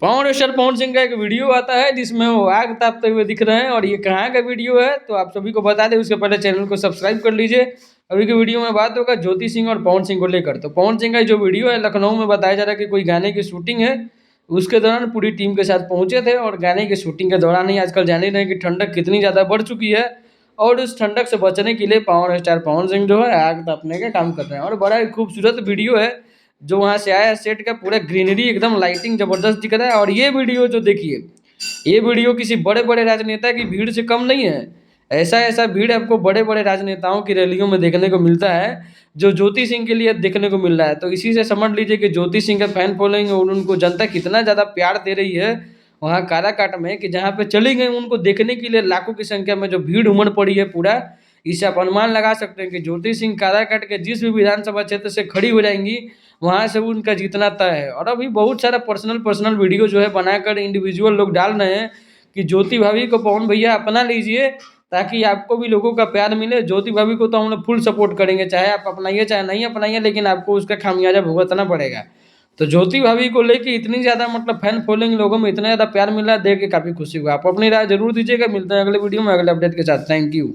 पवन star Pawan Singh का एक video आता है जिसमें वो आग तापते हुए दिख रहे हैं। और ये कहाँ का वीडियो है तो आप सभी को बता दें, उसके पहले चैनल को सब्सक्राइब कर लीजिए। अभी की वीडियो में बात होगा ज्योति सिंह और पवन सिंह को लेकर। तो पवन सिंह का जो वीडियो है, लखनऊ में बताया जा रहा है कि कोई गाने की शूटिंग है, उसके दौरान पूरी टीम के साथ पहुंचे थे। और गाने की शूटिंग के दौरान ही आजकल जान ही रहे हैं कि ठंडक कितनी ज़्यादा बढ़ चुकी है। और उस ठंडक से बचने के लिए पवन स्टार पवन सिंह जो है आग तापने का काम कर रहे हैं। और बड़ा ही खूबसूरत वीडियो है जो वहाँ से आया है। सेट का पूरा ग्रीनरी एकदम लाइटिंग जबरदस्त दिख रहा है। और ये वीडियो जो देखिए, ये वीडियो किसी बड़े बड़े राजनेता की भीड़ से कम नहीं है। ऐसा ऐसा भीड़ आपको बड़े बड़े राजनेताओं की रैलियों में देखने को मिलता है जो ज्योति सिंह के लिए देखने को मिल रहा है। तो इसी से समझ लीजिए कि ज्योति सिंह का फैन फॉलोइंग और उनको जनता कितना ज़्यादा प्यार दे रही है वहाँ काराकाट में, कि जहाँ पे चली गई उनको देखने के लिए लाखों की संख्या में जो भीड़ उमड़ पड़ी है पूरा। इससे आप अनुमान लगा सकते हैं कि ज्योति सिंह काराकाट के जिस भी विधानसभा क्षेत्र से खड़ी हो जाएंगी वहाँ से उनका जीतना तय है। और अभी बहुत सारा पर्सनल पर्सनल वीडियो जो है बनाकर इंडिविजुअल लोग डाल रहे हैं कि ज्योति भाभी को पवन भैया अपना लीजिए ताकि आपको भी लोगों का प्यार मिले। ज्योति भाभी को तो हम लोग फुल सपोर्ट करेंगे, चाहे आप अपनाइए चाहे नहीं अपनाइए, लेकिन आपको उसका खामियाजा भुगतना पड़ेगा। तो ज्योति भाभी को लेके इतनी ज़्यादा मतलब फैन फॉलोइंग लोगों में इतना ज़्यादा प्यार मिला, देख के काफ़ी खुशी हुआ। आप अपनी राय जरूर दीजिएगा। मिलते हैं अगले वीडियो में अगले अपडेट के साथ। Thank you.